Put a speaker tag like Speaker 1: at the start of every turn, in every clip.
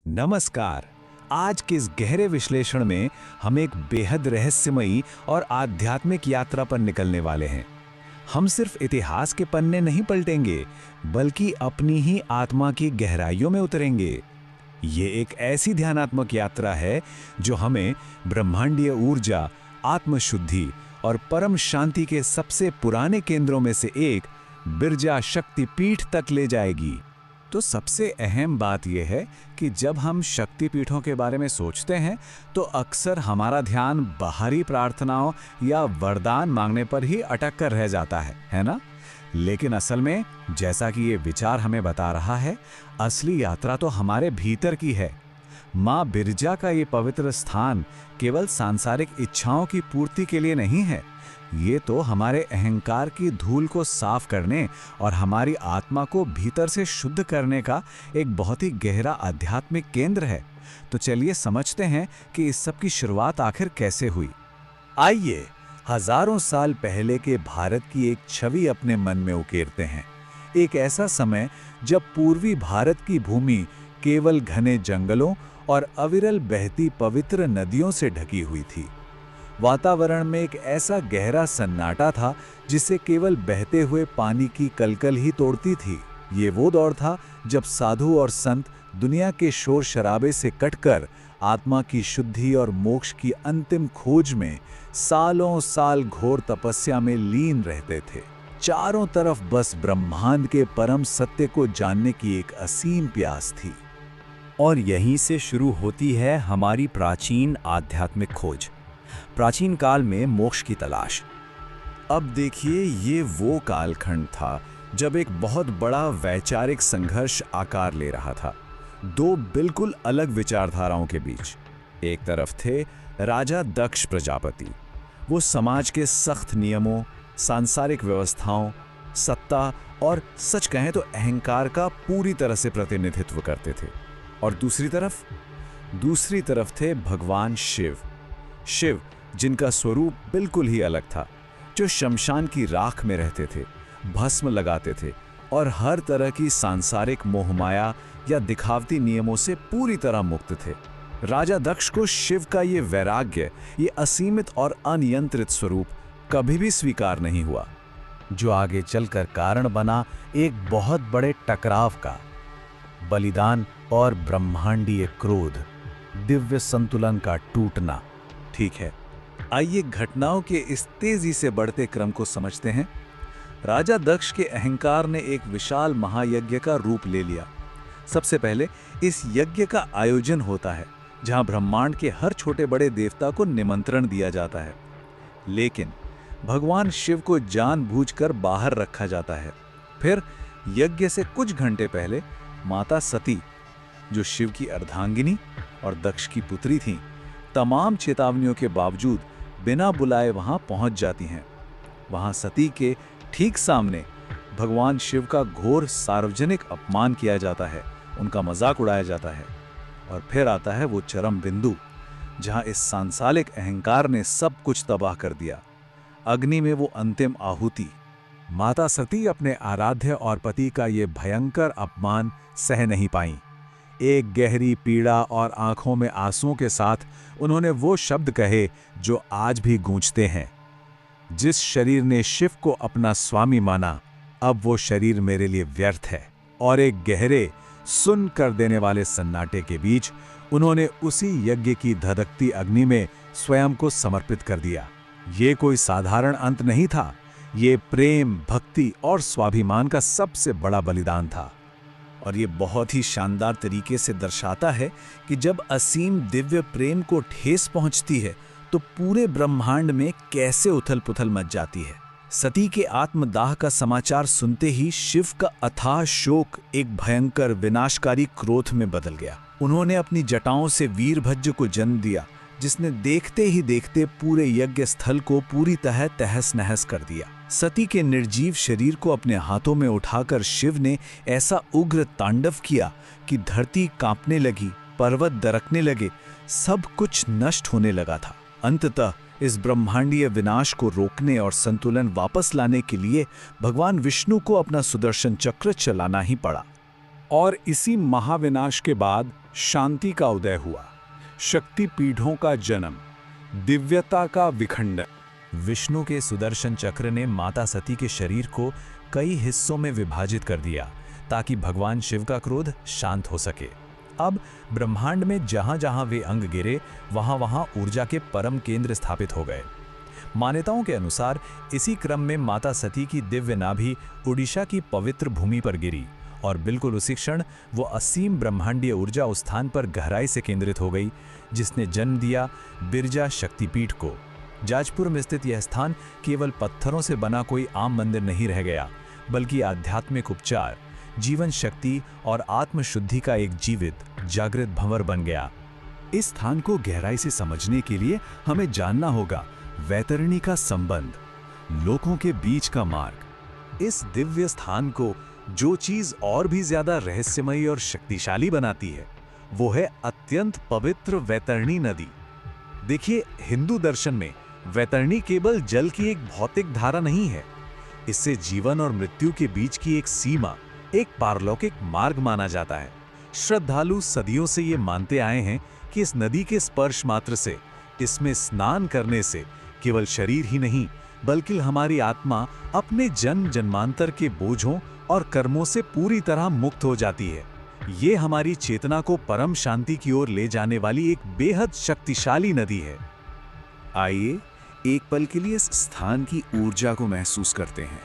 Speaker 1: नमस्कार। आज के इस गहरे विश्लेषण में हम एक बेहद रहस्यमयी और आध्यात्मिक यात्रा पर निकलने वाले हैं। हम सिर्फ इतिहास के पन्ने नहीं पलटेंगे, बल्कि अपनी ही आत्मा की गहराइयों में उतरेंगे। ये एक ऐसी ध्यानात्मक यात्रा है जो हमें ब्रह्मांडीय ऊर्जा, आत्मशुद्धि और परम शांति के सबसे पुराने केंद्रों में से एक बिरजा शक्तिपीठ तक ले जाएगी। तो सबसे अहम बात यह है कि जब हम शक्तिपीठों के बारे में सोचते हैं तो अक्सर हमारा ध्यान बाहरी प्रार्थनाओं या वरदान मांगने पर ही अटक कर रह जाता है ना? लेकिन असल में जैसा कि ये विचार हमें बता रहा है, असली यात्रा तो हमारे भीतर की है। माँ बिरजा का ये पवित्र स्थान केवल सांसारिक इच्छाओं की पूर्ति के लिए नहीं है, ये तो हमारे अहंकार की धूल को साफ करने और हमारी आत्मा को भीतर से शुद्ध करने का एक बहुत ही गहरा आध्यात्मिक केंद्र है। तो चलिए समझते हैं कि इस सब की शुरुआत आखिर कैसे हुई। आइए हजारों साल पहले के भारत की एक छवि अपने मन में उकेरते हैं। एक ऐसा समय जब पूर्वी भारत की भूमि केवल घने जंगलों और अविरल बहती पवित्र नदियों से ढकी हुई थी। वातावरण में एक ऐसा गहरा सन्नाटा था जिसे केवल बहते हुए पानी की कलकल ही तोड़ती थी। ये वो दौर था जब साधु और संत दुनिया के शोर शराबे से कटकर आत्मा की शुद्धि और मोक्ष की अंतिम खोज में सालों साल घोर तपस्या में लीन रहते थे। चारों तरफ बस ब्रह्मांड के परम सत्य को जानने की एक असीम प्यास थी।
Speaker 2: और यहीं से शुरू होती है हमारी प्राचीन आध्यात्मिक खोज, प्राचीन काल में मोक्ष की तलाश।
Speaker 1: अब देखिए, ये वो कालखंड था जब एक बहुत बड़ा वैचारिक संघर्ष आकार ले रहा था, दो बिल्कुल अलग विचारधाराओं के बीच। एक तरफ थे राजा दक्ष प्रजापति, वो समाज के सख्त नियमों, सांसारिक व्यवस्थाओं, सत्ता और सच कहें तो अहंकार का पूरी तरह से प्रतिनिधित्व करते थे। और दूसरी तरफ थे भगवान शिव, जिनका स्वरूप बिल्कुल ही अलग था, जो शमशान की राख में रहते थे, भस्म लगाते थे और हर तरह की सांसारिक मोहमाया या दिखावती नियमों से पूरी तरह मुक्त थे। राजा दक्ष को शिव का ये वैराग्य, ये असीमित और अनियंत्रित स्वरूप कभी भी स्वीकार नहीं हुआ, जो आगे चलकर कारण बना एक बहुत बड़े टकराव का। बलिदान और ब्रह्मांडीय क्रोध, दिव्य संतुलन का टूटना। ठीक है, आइए घटनाओं के इस तेजी से बढ़ते क्रम को समझते हैं। राजा दक्ष के अहंकार ने एक विशाल महायज्ञ का रूप ले लिया। सबसे पहले इस यज्ञ का आयोजन होता है, जहां ब्रह्मांड के हर छोटे बड़े देवता को निमंत्रण दिया जाता है, लेकिन भगवान शिव को जानबूझकर बाहर रखा जाता है। फिर यज्ञ से कुछ घंटे पहले माता सती, जो शिव की अर्धांगिनी और दक्ष की पुत्री थीं, तमाम चेतावनियों के बावजूद बिना बुलाए वहां पहुंच जाती हैं। वहां सती के ठीक सामने भगवान शिव का घोर सार्वजनिक अपमान किया जाता है, उनका मजाक उड़ाया जाता है। और फिर आता है वो चरम बिंदु जहां इस सांसारिक अहंकार ने सब कुछ तबाह कर दिया। अग्नि में वो अंतिम आहुति। माता सती अपने आराध्य और पति का ये भयंकर अपमान सह नहीं पाईं। एक गहरी पीड़ा और आंखों में आंसुओं के साथ उन्होंने वो शब्द कहे जो आज भी गूंजते हैं, जिस शरीर ने शिव को अपना स्वामी माना, अब वो शरीर मेरे लिए व्यर्थ है। और एक गहरे सुन कर देने वाले सन्नाटे के बीच उन्होंने उसी यज्ञ की धधकती अग्नि में स्वयं को समर्पित कर दिया। ये कोई साधारण अंत नहीं था, ये प्रेम, भक्ति और स्वाभिमान का सबसे बड़ा बलिदान था। और ये बहुत ही शानदार तरीके से दर्शाता है कि जब असीम दिव्य प्रेम को ठेस पहुंचती है तो पूरे ब्रह्मांड में कैसे उथल-पुथल मच जाती है। सती के आत्मदाह का समाचार सुनते ही शिव का अथाह शोक एक भयंकर विनाशकारी क्रोध में बदल गया। उन्होंने अपनी जटाओं से वीरभद्र को जन्म दिया, जिसने देखते ही देखते पूरे यज्ञ स्थल को पूरी तरह तहस नहस कर दिया। सती के निर्जीव शरीर को अपने हाथों में उठाकर शिव ने ऐसा उग्र तांडव किया कि धरती कांपने लगी, पर्वत दरकने लगे, सब कुछ नष्ट होने लगा था। अंततः इस ब्रह्मांडीय विनाश को रोकने और संतुलन वापस लाने के लिए भगवान विष्णु को अपना सुदर्शन चक्र चलाना ही पड़ा।
Speaker 3: और इसी महाविनाश के बाद शांति का उदय हुआ, शक्ति पीठों का जन्म, दिव्यता का विखंडन।
Speaker 2: विष्णु के सुदर्शन चक्र ने माता सती के शरीर को कई हिस्सों में विभाजित कर दिया ताकि भगवान शिव का क्रोध शांत हो सके। अब ब्रह्मांड में जहां जहां वे अंग गिरे वहां वहां ऊर्जा के परम केंद्र स्थापित हो गए। मान्यताओं के अनुसार इसी क्रम में माता सती की दिव्य नाभि उड़ीसा की पवित्र भूमि पर गिरी और बिल्कुल उसी क्षण वो असीम ब्रह्मांडीय ऊर्जा उस स्थान पर गहराई से केंद्रित हो गई जिसने जन्म दिया बिरजा शक्तिपीठ को। जाजपुर में स्थित यह स्थान केवल पत्थरों से बना कोई आम मंदिर नहीं रह गया, बल्कि आध्यात्मिक उपचार, जीवन शक्ति और आत्मशुद्धि का एक जीवित जागृत भंवर बन गया।
Speaker 1: इस स्थान को गहराई से समझने के लिए हमें जानना होगा वैतरणी का संबंध, लोकों के बीच का मार्ग। इस दिव्य स्थान को जो चीज और भी ज्यादा रहस्यमयी और शक्तिशाली बनाती है वो है अत्यंत पवित्र वैतरणी नदी। देखिए, हिंदू दर्शन में वैतरणी केवल जल की एक भौतिक धारा नहीं है, इससे जीवन और मृत्यु के बीच की एक सीमा, एक पारलौकिक मार्ग माना जाता है। श्रद्धालु सदियों से ये मानते आए हैं कि इस नदी के स्पर्श मात्र से, इसमें स्नान करने से केवल शरीर ही नहीं बल्कि हमारी आत्मा अपने जन्म जन्मांतर के बोझों और कर्मों से पूरी तरह मुक्त हो जाती है। ये हमारी चेतना को परम शांति की ओर ले जाने वाली एक बेहद शक्तिशाली नदी है। आइए एक पल के लिए इस स्थान की ऊर्जा को महसूस करते हैं।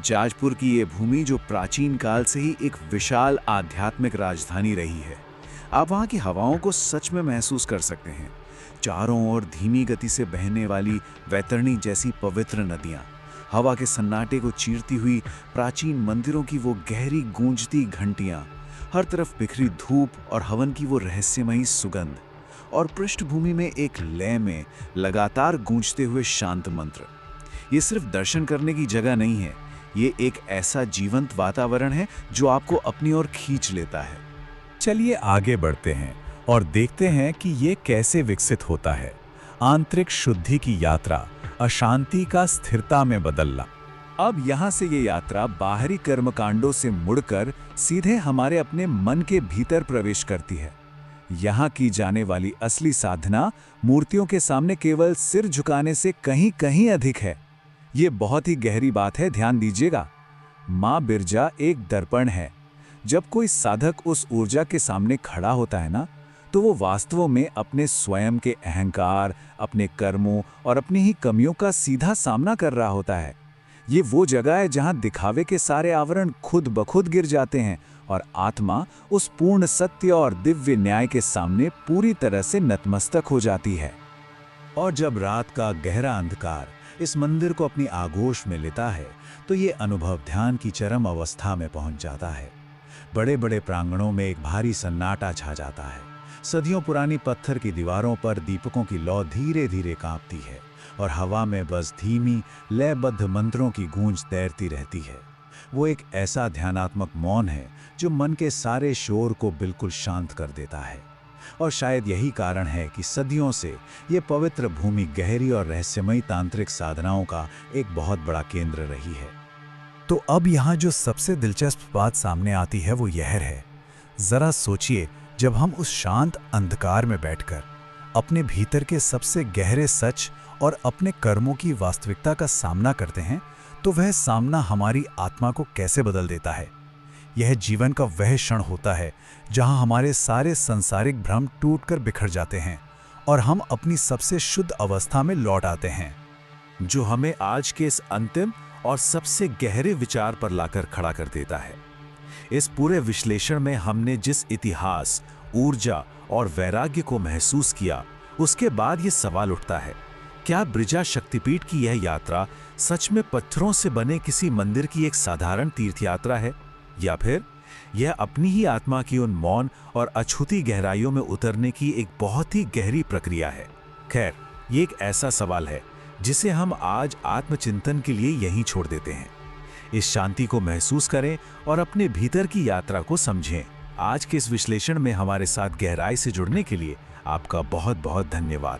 Speaker 1: जाजपुर की ये भूमि जो प्राचीन काल से ही एक विशाल आध्यात्मिक राजधानी रही है, आप वहाँ की हवाओं को सच में महसूस कर सकते हैं। चारों ओर धीमी गति से बहने वाली वैतरणी जैसी पवित्र नदियाँ, हवा के सन्नाटे को चीरती हुई प्राचीन मंदिरों की वो गहरी गूंजती घंटियाँ, हर तरफ बिखरी धूप और हवन की वो रहस्यमयी सुगंध, और पृष्ठभूमि में एक लय में लगातार गूंजते हुए शांत मंत्र। ये सिर्फ दर्शन करने की जगह नहीं है, ये एक ऐसा जीवंत वातावरण है जो आपको अपनी ओर खींच लेता है।
Speaker 3: चलिए आगे बढ़ते हैं और देखते हैं कि ये कैसे विकसित होता है। आंतरिक शुद्धि की यात्रा, अशांति का स्थिरता में बदलना। अब यहाँ से ये यात्रा बाहरी कर्मकांडों से मुड़कर सीधे हमारे अपने मन के भीतर प्रवेश करती है। यहाँ की जाने वाली असली साधना मूर्तियों के सामने केवल सिर झुकाने से कहीं कहीं अधिक है। ये बहुत ही गहरी बात है, ध्यान दीजिएगा। माँ बिरजा एक दर्पण है। जब कोई साधक उस ऊर्जा के सामने खड़ा होता है ना, तो वो वास्तव में अपने स्वयं के अहंकार, अपने कर्मों और अपनी ही कमियों का सीधा सामना कर रहा होता है। ये वो जगह है जहां दिखावे के सारे आवरण खुद ब खुद गिर जाते हैं और आत्मा उस पूर्ण सत्य और दिव्य न्याय के सामने पूरी तरह से नतमस्तक हो जाती है। और जब रात का गहरा अंधकार इस मंदिर को अपनी आगोश में लेता है, तो ये अनुभव ध्यान की चरम अवस्था में पहुंच जाता है। बड़े बड़े प्रांगणों में एक भारी सन्नाटा छा जाता है। सदियों पुरानी पत्थर की दीवारों पर दीपकों की लौ धीरे धीरे कांपती है और हवा में बस धीमी लयबद्ध मंत्रों की गूंज तैरती रहती है। वो एक ऐसा ध्यानात्मक मौन है जो मन के सारे शोर को बिल्कुल शांत कर देता है। और शायद यही कारण है कि सदियों से ये पवित्र भूमि गहरी और रहस्यमयी तांत्रिक साधनाओं का एक बहुत बड़ा केंद्र रही है।
Speaker 2: तो अब यहाँ जो सबसे दिलचस्प बात सामने आती है वो यह है, जरा सोचिए, जब हम उस शांत अंधकार में बैठकर अपने भीतर के सबसे गहरे सच और अपने कर्मों की वास्तविकता का सामना करते हैं, तो वह सामना हमारी आत्मा को कैसे बदल देता है। यह जीवन का वह क्षण होता है जहां हमारे सारे सांसारिक भ्रम टूटकर बिखर जाते हैं और हम अपनी सबसे शुद्ध अवस्था में लौट आते हैं,
Speaker 1: जो हमें आज के इस अंतिम और सबसे गहरे विचार पर लाकर खड़ा कर देता है। इस पूरे विश्लेषण में हमने जिस इतिहास, ऊर्जा और वैराग्य को महसूस किया, उसके बाद ये सवाल उठता है, क्या बिरजा शक्तिपीठ की यह यात्रा सच में पत्थरों से बने किसी मंदिर की एक साधारण तीर्थ यात्रा है, या फिर यह अपनी ही आत्मा की उन मौन और अछूती गहराइयों में उतरने की एक बहुत ही गहरी प्रक्रिया है। खैर, ये एक ऐसा सवाल है जिसे हम आज आत्मचिंतन के लिए यहीं छोड़ देते हैं। इस शांति को महसूस करें और अपने भीतर की यात्रा को समझें। आज के इस विश्लेषण में हमारे साथ गहराई से जुड़ने के लिए आपका बहुत बहुत धन्यवाद।